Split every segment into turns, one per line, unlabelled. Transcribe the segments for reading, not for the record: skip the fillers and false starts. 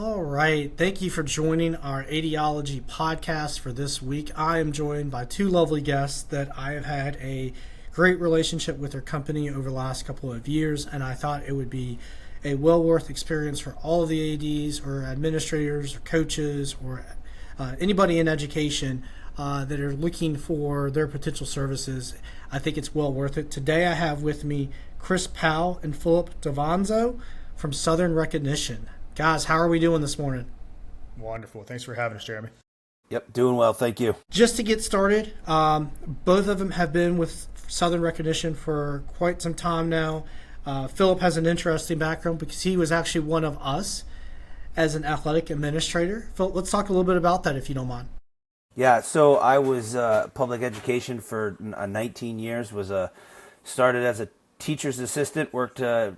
All right. Thank you for joining our ADology podcast for this week. I am joined by two lovely guests that I have had a great relationship with their company over the last couple of years, and I thought it would be a well worth experience for all of the ADs or administrators or coaches or anybody in education that are looking for their potential services. I think it's well worth it. Today I have with me Chris Powell and Philip.davanzo from Southern Recognition. Guys, how are we doing this morning?
Wonderful. Thanks for having us, Jeremy.
Yep, doing well. Thank you.
Just to get started, both of them have been with Southern Recognition for quite some time now. Phillip has an interesting background because he was actually one of us as an athletic administrator. Phillip, let's talk a little bit about that if you don't mind.
Yeah, so I was public education for 19 years, started as a teacher's assistant,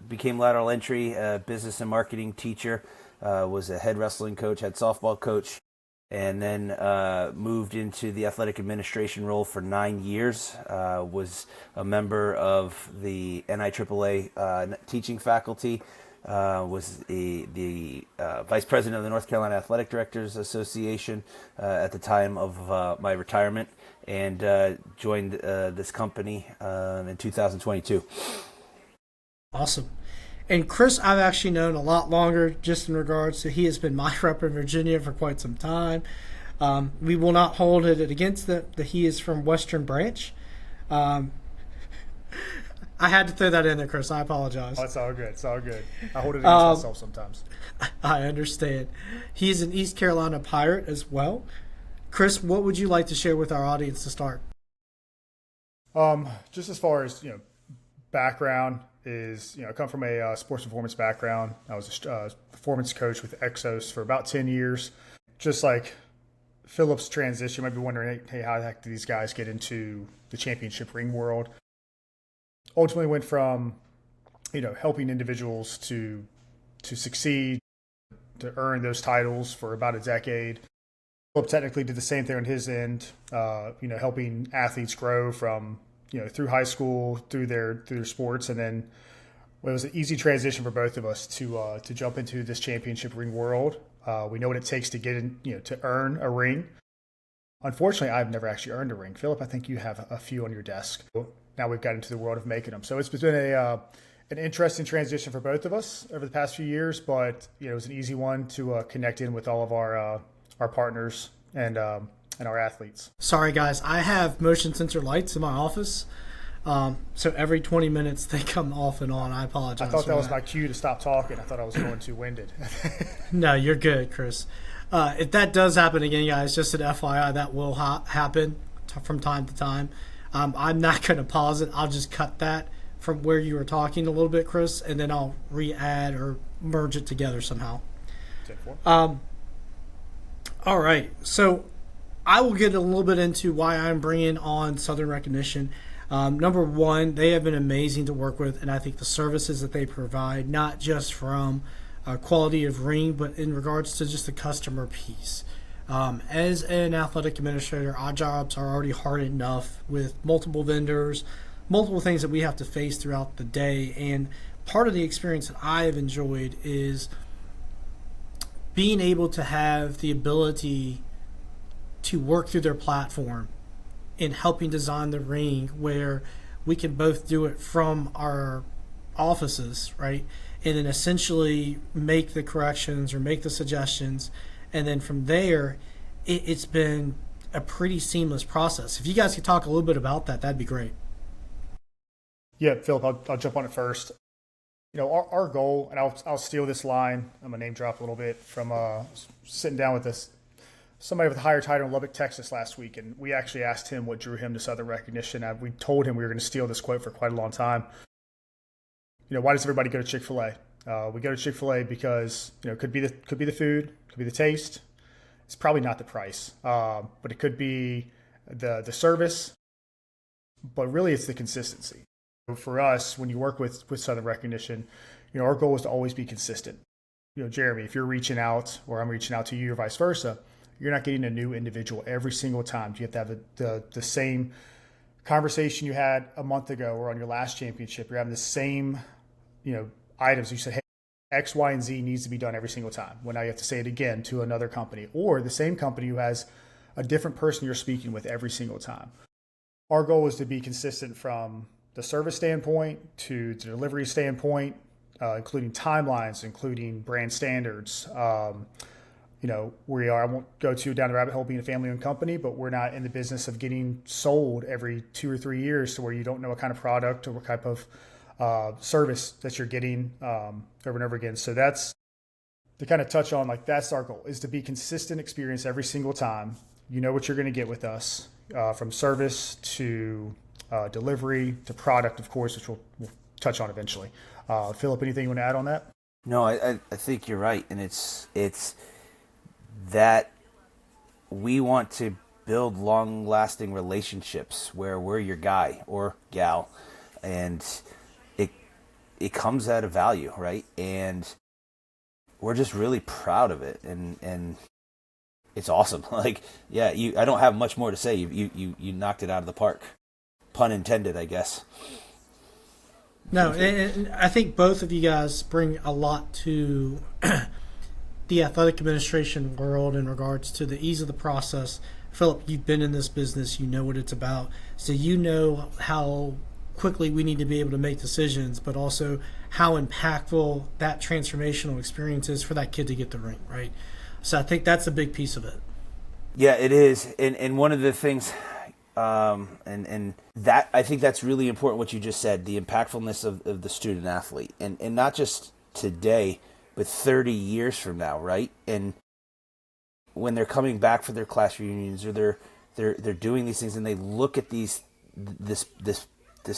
became lateral entry, business and marketing teacher, was a head wrestling coach, head softball coach, and then moved into the athletic administration role for 9 years. Was a member of the NIAAA teaching faculty, was the vice president of the North Carolina Athletic Directors Association at the time of my retirement, and joined this company in 2022.
Awesome. And Chris, I've actually known a lot longer, just in regards to he has been my rep in Virginia for quite some time. We will not hold it against that he is from Western Branch. I had to throw that in there, Chris. I apologize.
Oh, it's all good. It's all good. I hold it against myself sometimes.
I understand. He's an East Carolina Pirate as well. Chris, what would you like to share with our audience to start?
Just as far as, background is, I come from a sports performance background. I was a performance coach with Exos for about 10 years. Just like Phillip's transition, you might be wondering, hey, how the heck did these guys get into the championship ring world? Ultimately went from, helping individuals to succeed, to earn those titles for about a decade. Phillip technically did the same thing on his end, helping athletes grow from, through high school, through their sports. And then it was an easy transition for both of us to jump into this championship ring world. We know what it takes to get in, to earn a ring. Unfortunately, I've never actually earned a ring. Phillip, I think you have a few on your desk. Now we've got into the world of making them. So it's been an interesting transition for both of us over the past few years, but it was an easy one to connect in with all of our partners and our athletes.
Sorry, guys. I have motion sensor lights in my office. So every 20 minutes they come off and on. I apologize.
I thought that was my cue to stop talking. I thought I was going too winded.
No, you're good, Chris. If that does happen again, guys, just an FYI, that will happen from time to time. I'm not going to pause it. I'll just cut that from where you were talking a little bit, Chris, and then I'll re-add or merge it together somehow. All right. So I will get a little bit into why I'm bringing on Southern Recognition. Number one, they have been amazing to work with, and I think the services that they provide, not just from quality of ring, but in regards to just the customer piece. As an athletic administrator, our jobs are already hard enough with multiple vendors, multiple things that we have to face throughout the day. And part of the experience that I have enjoyed is being able to have the ability to work through their platform in helping design the ring, where we can both do it from our offices, right? And then essentially make the corrections or make the suggestions. And then from there, it's been a pretty seamless process. If you guys could talk a little bit about that, that'd be great.
Yeah, Phillip, I'll jump on it first. Our goal, and I'll steal this line, I'm going to name drop a little bit, from sitting down with somebody with a higher title in Lubbock, Texas last week, and we actually asked him what drew him to Southern Recognition. We told him we were going to steal this quote for quite a long time. Why does everybody go to Chick-fil-A? We go to Chick-fil-A because it could be the food, could be the taste. It's probably not the price, but it could be the service. But really, it's the consistency. For us, when you work with Southern Recognition, our goal is to always be consistent. Jeremy, if you're reaching out or I'm reaching out to you or vice versa, you're not getting a new individual every single time. You have to have the same conversation you had a month ago or on your last championship. You're having the same items. You said, hey, X, Y, and Z needs to be done every single time. Well, now you have to say it again to another company or the same company who has a different person you're speaking with every single time. Our goal is to be consistent from the service standpoint to the delivery standpoint, including timelines, including brand standards. I won't go too down the rabbit hole being a family-owned company, but we're not in the business of getting sold every 2 or 3 years to where you don't know what kind of product or what type of service that you're getting over and over again. So that's to kind of touch on, like, that's our goal, is to be consistent experience every single time. You know what you're going to get with us, from service to delivery to product, of course, which we'll touch on eventually. Philip, anything you want to add on that?
No, I think you're right. And it's that we want to build long-lasting relationships where we're your guy or gal, and it comes at a value, right? And we're just really proud of it, and it's awesome. Like, yeah, I don't have much more to say. You knocked it out of the park, pun intended, I guess.
No, and I think both of you guys bring a lot to the athletic administration world in regards to the ease of the process. Philip, you've been in this business, you know what it's about, so you know how quickly we need to be able to make decisions, but also how impactful that transformational experience is for that kid to get the ring, right? So I think that's a big piece of it.
Yeah, it is. And one of the things, and that, I think that's really important, what you just said, the impactfulness of the student athlete, and not just today, but 30 years from now, right? And when they're coming back for their class reunions, or they're doing these things, and they look at this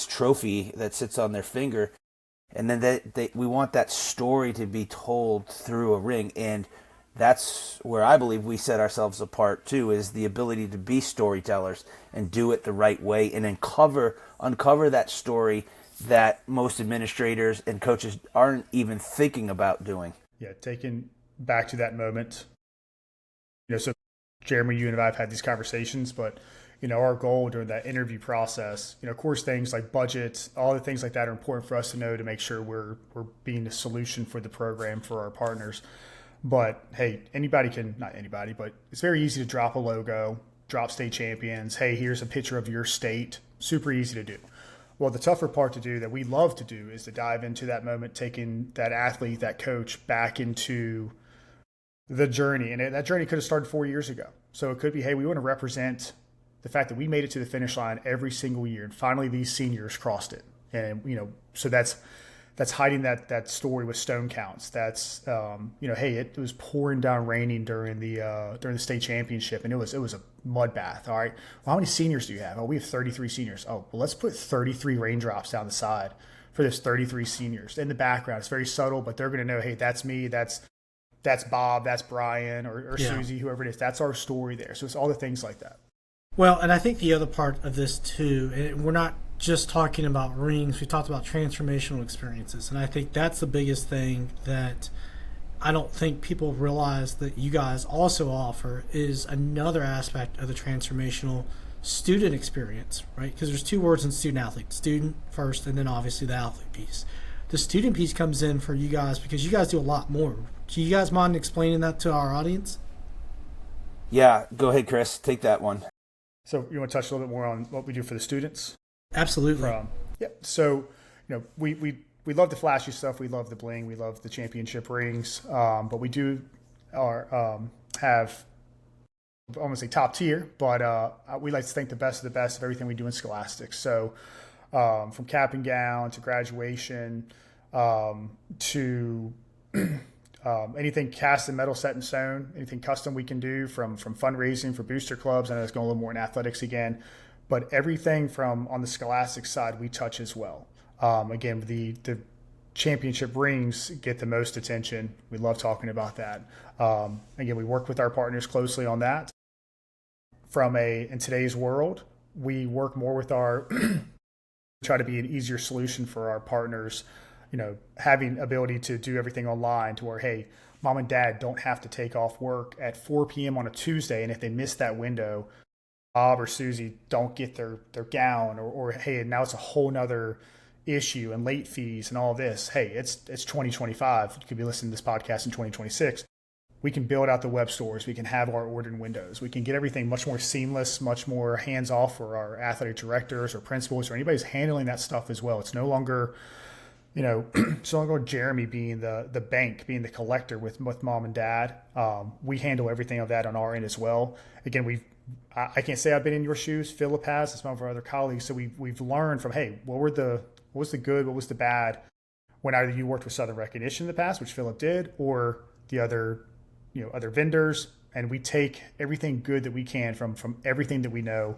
trophy that sits on their finger, and then we want that story to be told through a ring. And that's where I believe we set ourselves apart too, is the ability to be storytellers and do it the right way, and then uncover that story that most administrators and coaches aren't even thinking about doing.
Yeah, taking back to that moment. So Jeremy, you and I have had these conversations, but our goal during that interview process, of course, things like budget, all the things like that are important for us to know to make sure we're being a solution for the program for our partners. But hey, not anybody, but it's very easy to drop a logo, drop state champions. Hey, here's a picture of your state. Super easy to do. Well, the tougher part to do that we love to do is to dive into that moment, taking that athlete, that coach back into the journey. And that journey could have started 4 years ago. So it could be, hey, we want to represent the fact that we made it to the finish line every single year, and finally these seniors crossed it. And so that's hiding that story with stone counts. That's hey, it was pouring down raining during the state championship, and it was a mud bath. All right, well, how many seniors do you have? Oh, we have 33 seniors. Oh, well, let's put 33 raindrops down the side for this 33 seniors in the background. It's very subtle, but they're going to know, hey, that's me, that's Bob, that's Brian, or Susie, whoever it is. That's our story there. So it's all the things like that.
Well, and I think the other part of this too, and we're not just talking about rings, we talked about transformational experiences, and I think that's the biggest thing that I don't think people realize that you guys also offer, is another aspect of the transformational student experience, right? Because there's two words in student athlete: student first, and then obviously the athlete piece. The student piece comes in for you guys because you guys do a lot more. Do you guys mind explaining that to our audience?
Yeah, go ahead, Chris. Take that one.
So you want to touch a little bit more on what we do for the students?
Absolutely.
So, we love the flashy stuff. We love the bling. We love the championship rings. But we do have, I won't say top tier, but we like to think the best of the best of everything we do in scholastics. So from cap and gown to graduation to anything cast in metal, set in stone, anything custom we can do, from fundraising for booster clubs. I know it's going a little more in athletics again, but everything from on the scholastic side we touch as well. Again, the championship rings get the most attention. We love talking about that. Again, we work with our partners closely on that. In today's world, we work more with try to be an easier solution for our partners, having ability to do everything online to where, hey, mom and dad don't have to take off work at 4 p.m. on a Tuesday. And if they miss that window, Bob or Susie don't get their gown, or hey, now it's a whole nother issue and late fees and all this, hey, it's 2025. You could be listening to this podcast in 2026. We can build out the web stores. We can have our ordering windows. We can get everything much more seamless, much more hands-off for our athletic directors or principals or anybody who's handling that stuff as well. It's no longer, it's no longer Jeremy being the bank, being the collector with mom and dad. We handle everything of that on our end as well. Again, I can't say I've been in your shoes. Phillip has, and some of our other colleagues. So we've learned from, hey, what was the good, what was the bad when either you worked with Southern Recognition in the past, which Phillip did, or the other vendors, and we take everything good that we can from everything that we know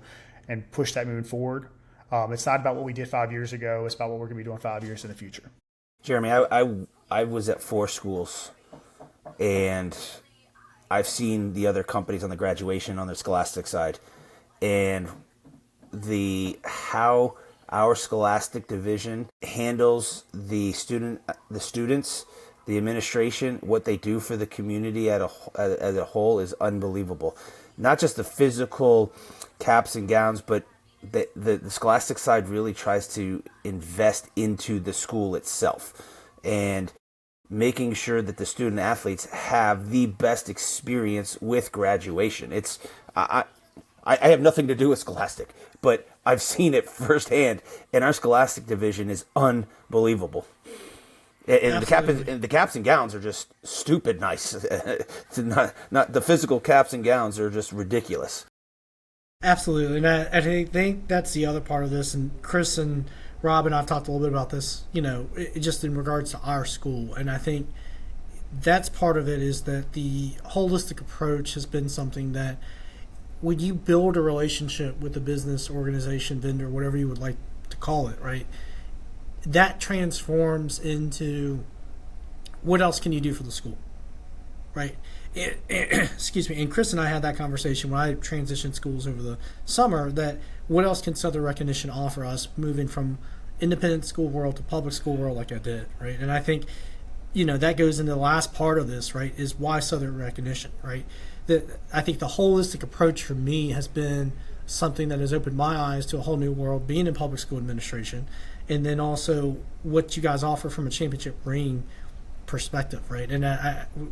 and push that moving forward. It's not about what we did 5 years ago. It's about what we're going to be doing 5 years in the future.
Jeremy, I was at 4 schools, and I've seen the other companies on the graduation on the Scholastic side, and how our Scholastic division handles the students, the administration, what they do for the community as a whole is unbelievable. Not just the physical caps and gowns, but the Scholastic side really tries to invest into the school itself and making sure that the student athletes have the best experience with graduation. I have nothing to do with Scholastic, but I've seen it firsthand, and our Scholastic division is unbelievable. And the caps and gowns are just stupid nice. Not the physical caps and gowns are just ridiculous.
Absolutely, and I think that's the other part of this. And Chris and Rob and I've talked a little bit about this, just in regards to our school. And I think that's part of it, is that the holistic approach has been something that when you build a relationship with a business, organization, vendor, whatever you would like to call it, right? That transforms into what else can you do for the school, right? Excuse me. And Chris and I had that conversation when I transitioned schools over the summer, that what else can Southern Recognition offer us moving from independent school world to public school world like I did, right? And I think, that goes into the last part of this, right, is why Southern Recognition, right? I think the holistic approach for me has been something that has opened my eyes to a whole new world, being in public school administration, and then also what you guys offer from a championship ring perspective, right? And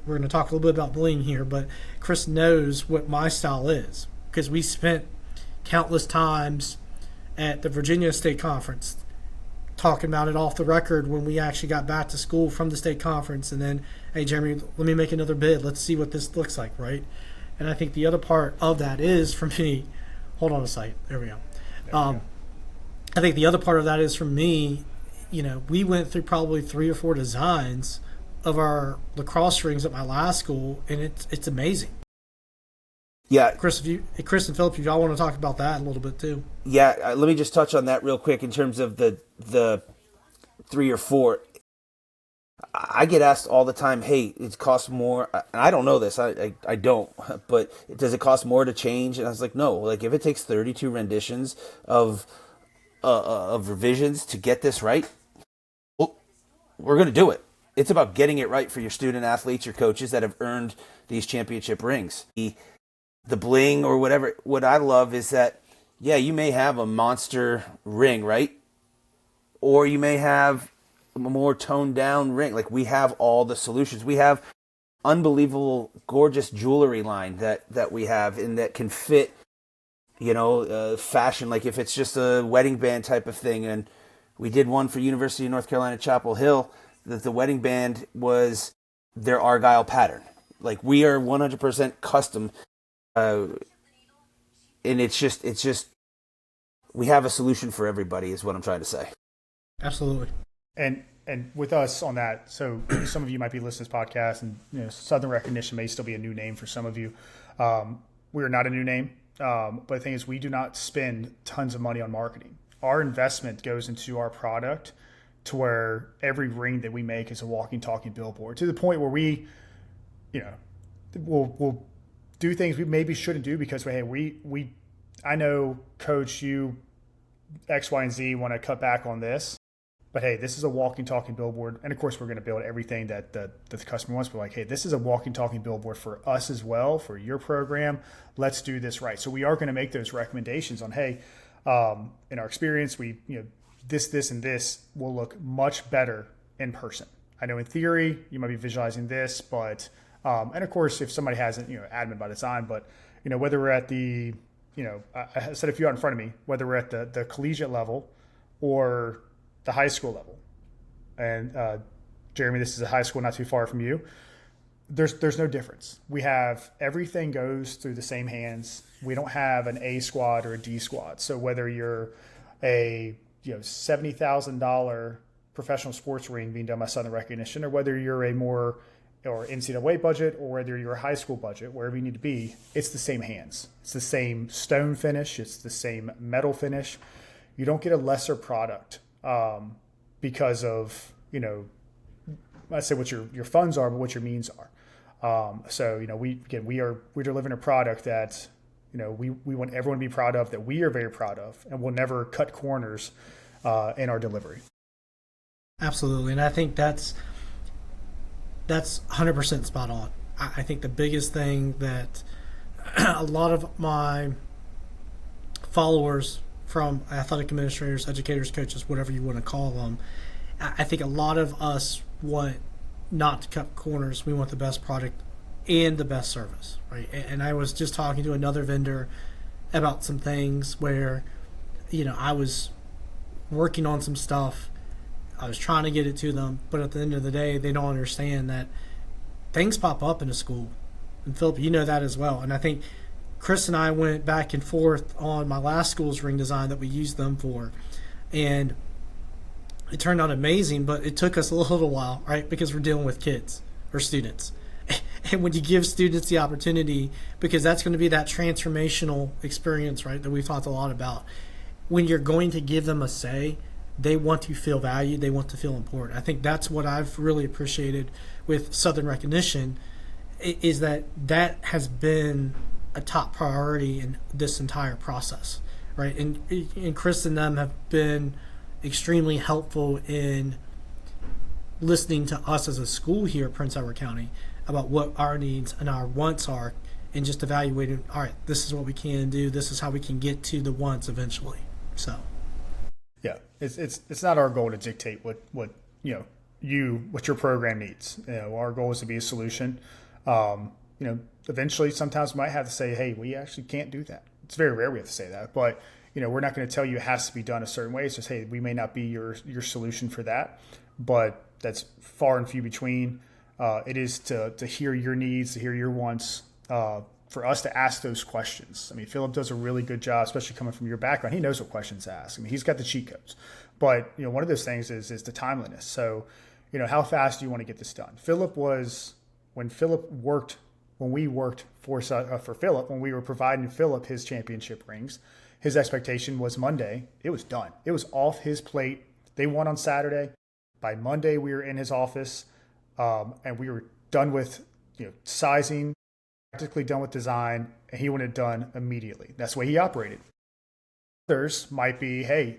we're going to talk a little bit about bling here, but Chris knows what my style is, because we spent countless times at the Virginia State Conference talking about it off the record when we actually got back to school from the state conference, and then, hey, Jeremy, let me make another bid. Let's see what this looks like, right? And I think the other part of that is, for me, hold on a second. There we go. I think the other part of that is, for me, we went through probably 3 or 4 designs of our lacrosse rings at my last school, and it's amazing. Yeah, Chris and Phillip, if y'all want to talk about that a little bit too.
Yeah, let me just touch on that real quick in terms of the 3 or 4. I get asked all the time, hey, it costs more. And I don't know this. I don't. But does it cost more to change? And I was like, no. Like, if it takes 32 renditions of revisions to get this right, well, we're going to do it. It's about getting it right for your student athletes, your coaches that have earned these championship rings. The bling or whatever. What I love is that, yeah, you may have a monster ring, right? Or you may have a more toned down ring. Like, we have all the solutions. We have unbelievable, gorgeous jewelry line that we have, and that can fit, fashion. Like, if it's just a wedding band type of thing, and we did one for University of North Carolina, Chapel Hill, that the wedding band was their Argyle pattern. Like, we are 100% custom. And it's just, we have a solution for everybody, is what I'm trying to say.
Absolutely.
And with us on that, so some of you might be listening to this podcast, and Southern Recognition may still be a new name for some of you. We are not a new name, but the thing is, we do not spend tons of money on marketing. Our investment goes into our product, to where every ring that we make is a walking, talking billboard, to the point where we, we'll do things we maybe shouldn't do because, hey, I know, Coach, you X, Y, and Z want to cut back on this, but hey, this is a walking, talking billboard. And of course, we're going to build everything that the customer wants. But like, hey, this is a walking, talking billboard for us as well, for your program. Let's do this right. So we are going to make those recommendations on, hey, in our experience, we this, and this will look much better in person. I know in theory you might be visualizing this, but and of course if somebody hasn't, admin by design, but whether we're at the, I said a few out in front of me, whether we're at the collegiate level or the high school level, and Jeremy, this is a high school not too far from you. There's no difference. We have everything goes through the same hands. We don't have an A squad or a D squad. So whether you're a $70,000 professional sports ring being done by Southern Recognition, or whether you're a more or NCAA budget, or whether you're a high school budget, wherever you need to be, it's the same hands. It's the same stone finish. It's the same metal finish. You don't get a lesser product because of, I say what your funds are, but what your means are. So we're delivering a product that we want everyone to be proud of, that we are very proud of, and we'll never cut corners in our delivery.
Absolutely, and I think that's 100% spot on. I think the biggest thing that a lot of my followers, from athletic administrators, educators, coaches, whatever you want to call them, I think a lot of us want not to cut corners. We want the best product and the best service, right? And I was just talking to another vendor about some things where, I was working on some stuff. I was trying to get it to them, but at the end of the day, they don't understand that things pop up in a school. And Phillip, you know that as well. And I think Chris and I went back and forth on my last school's ring design that we used them for. And it turned out amazing, but it took us a little while, right? Because we're dealing with kids or students. And when you give students the opportunity, because that's going to be that transformational experience, right, that we've talked a lot about, when you're going to give them a say, they want to feel valued, they want to feel important. I think that's what I've really appreciated with Southern Recognition, is that has been a top priority in this entire process, right? And Chris and them have been extremely helpful in listening to us as a school here at Prince Edward County about what our needs and our wants are, and just evaluating, all right, this is what we can do, this is how we can get to the wants eventually. So
yeah, it's not our goal to dictate what your program needs. Our goal is to be a solution. Eventually sometimes we might have to say, hey, we actually can't do that. It's very rare we have to say that, but we're not going to tell you it has to be done a certain way. It's just, hey, we may not be your solution for that, but that's far and few between. It is to hear your needs, to hear your wants, for us to ask those questions. I mean, Phillip does a really good job, especially coming from your background. He knows what questions to ask. I mean, he's got the cheat codes. But, one of those things is the timeliness. So, how fast do you want to get this done? When we worked for Phillip, when we were providing Phillip his championship rings, his expectation was Monday, it was done. It was off his plate. They won on Saturday. By Monday, we were in his office, and we were done with sizing, practically done with design, and he wanted it done immediately. That's the way he operated. Others might be, hey,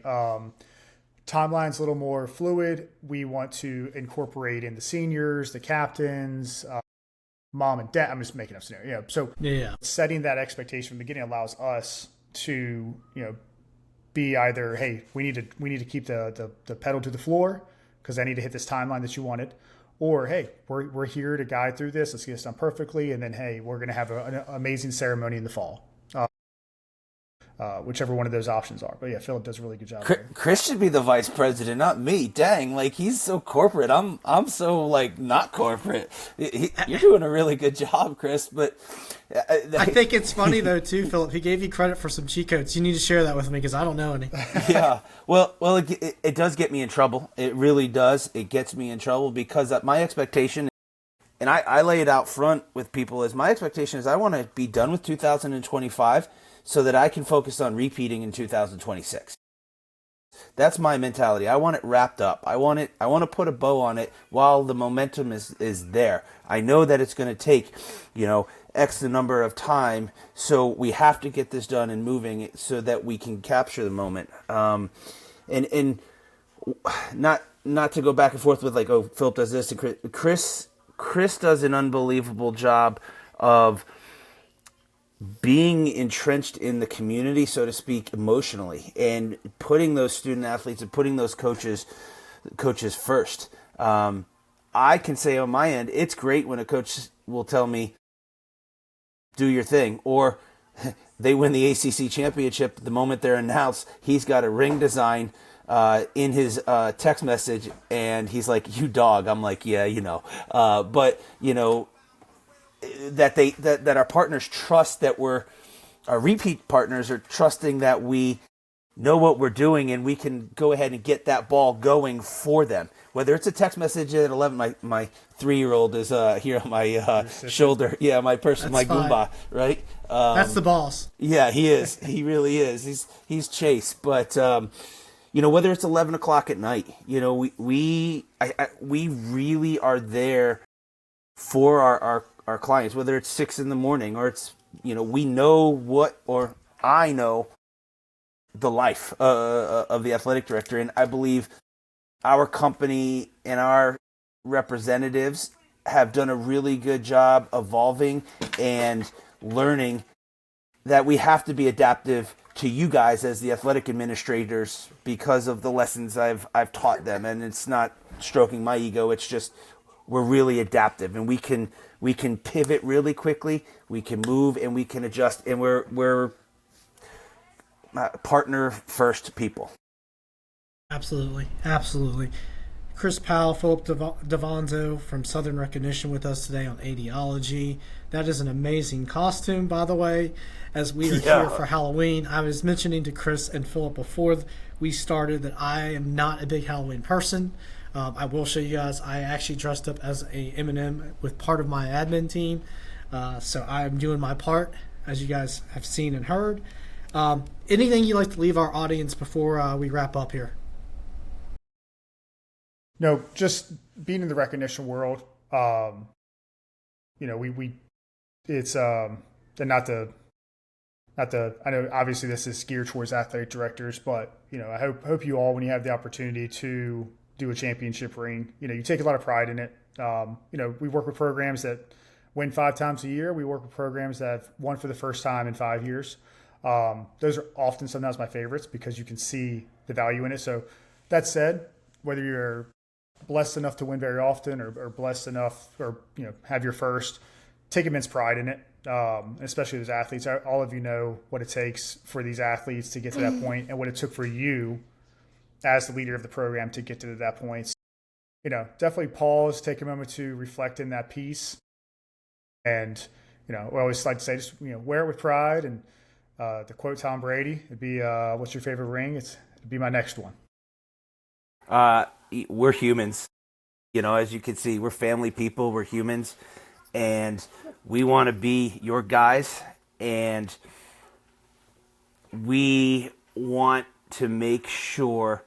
timeline's a little more fluid. We want to incorporate in the seniors, the captains, mom and dad. I'm just making up scenario. So setting that expectation from the beginning allows us to, be either, hey, we need to keep the pedal to the floor because I need to hit this timeline that you wanted. Or, hey, we're here to guide through this. Let's get this done perfectly. And then, hey, we're going to have an amazing ceremony in the fall. Whichever one of those options are. But, yeah, Phillip does a really good job.
Chris should be the vice president, not me. Dang, he's so corporate. I'm so, not corporate. You're doing a really good job, Chris. But
I think it's funny, though, too, Phillip. He gave you credit for some cheat codes. You need to share that with me because I don't know any.
Yeah. Well, it does get me in trouble. It really does. It gets me in trouble because my expectation, and I lay it out front with people, is my expectation is I want to be done with 2025 so that I can focus on repeating in 2026. That's my mentality. I want it wrapped up. I want to put a bow on it while the momentum is there. I know that it's going to take, X the number of time, so we have to get this done and moving so that we can capture the moment. And not to go back and forth with Phillip does this and Chris does an unbelievable job of being entrenched in the community, so to speak, emotionally, and putting those student athletes and putting those coaches first. I can say on my end, it's great when a coach will tell me, do your thing, or they win the ACC championship. The moment they're announced, he's got a ring design in his text message, and he's like, "You dog." I'm like, "Yeah, but that our partners trust that our repeat partners are trusting that we know what we're doing, and we can go ahead and get that ball going for them. Whether it's a text message at 11, my 3-year-old is here on my shoulder. Yeah, my Goomba, right?
That's the boss.
Yeah, he is. He really is. He's Chase. But whether it's 11 o'clock at night, we really are there for our clients. Whether it's 6 a.m. or it's we know or I know the life of the athletic director, and I believe our company and our representatives have done a really good job evolving and learning that we have to be adaptive to you guys as the athletic administrators because of the lessons I've taught them. And it's not stroking my ego, it's just we're really adaptive, and we can pivot really quickly, we can move, and we can adjust, and we're partner first people.
Absolutely. Chris Powell, Philip DaVanzo from Southern Recognition with us today on ADology. That is an amazing costume, by the way, as we are here for Halloween. I was mentioning to Chris and Philip before we started that I am not a big Halloween person. I will show you guys, I actually dressed up as a M&M with part of my admin team. So I'm doing my part, as you guys have seen and heard. Anything you'd like to leave our audience before we wrap up here?
No, just being in the recognition world, it's and not to I know obviously this is geared towards athletic directors, but I hope you all, when you have the opportunity to do a championship ring, you take a lot of pride in it. We work with programs that win 5 times a year. We work with programs that have won for the first time in 5 years. Those are often sometimes my favorites because you can see the value in it. So that said, whether you're blessed enough to win very often or blessed enough or have your first, take immense pride in it, especially those athletes. All of you know what it takes for these athletes to get to that point and what it took for you as the leader of the program to get to that point. Definitely pause, take a moment to reflect in that piece. And, we always like to say, just, wear it with pride. And to quote Tom Brady, it'd be, what's your favorite ring? It'd be my next one.
We're humans. As you can see, we're family people, we're humans, and we want to be your guys, and we want to make sure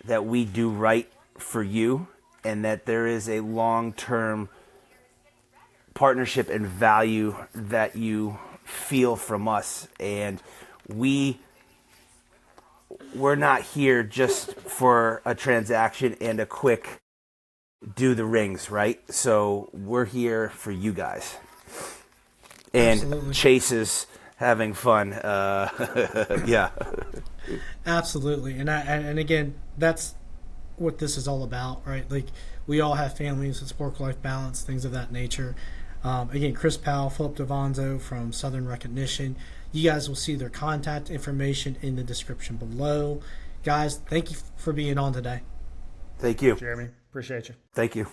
that we do right for you and that there is a long-term partnership and value that you feel from us. And we're not here just for a transaction and a quick do the rings, right? So we're here for you guys. And
Absolutely.
Chase is having fun. Yeah.
Absolutely. And again, that's what this is all about, right? Like, we all have families, it's work-life balance, things of that nature. Again, Chris Powell, Philip DaVanzo from Southern Recognition. You guys will see their contact information in the description below. Guys, thank you for being on today.
Thank you.
Jeremy, appreciate you.
Thank you.